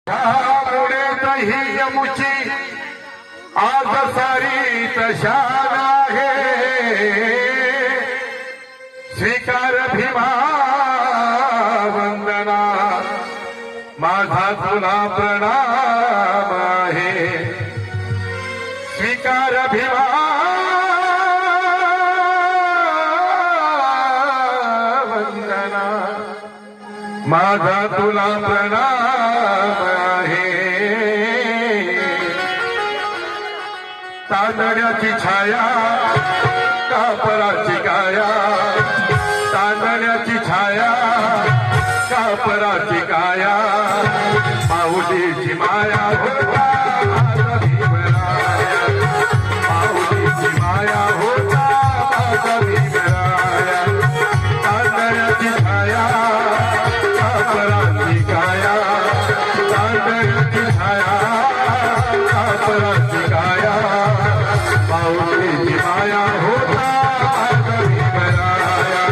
ही यमुची आज सारी तशान आहे स्वीकार भीमा वंदना माझा तुला प्रणाम आहे स्वीकार भीमा वंदना माझा तुला प्रणाम आहे तांदळ्याची छाया कापराची गाया तांदळ्याची छाया कापराची गाया माऊलीची माया होता माझा भीमराया माऊलीची माया होता माझा भीमराया तांदळ्याची छाया कापराची गाया तांदळ्याची छाया कापराची गाया माऊलीची माया होता माझा भीमराया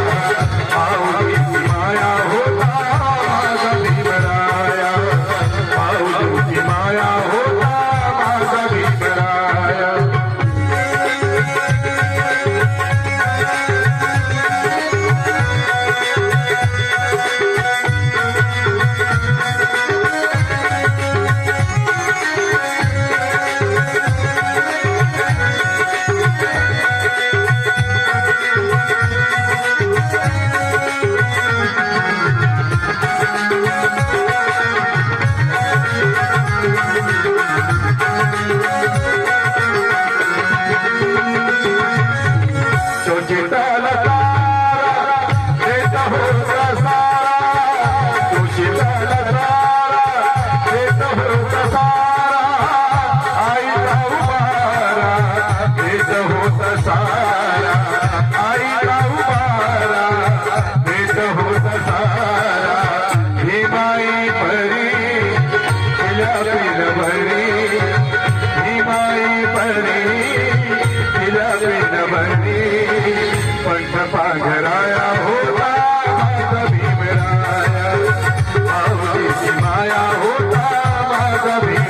माऊलीची माया होता माझा भीमराया माऊलीची माया होता माझा भीमराया पंथ पाघराया होता माझा भीमराया माऊलीची माया होता माझा भीमराया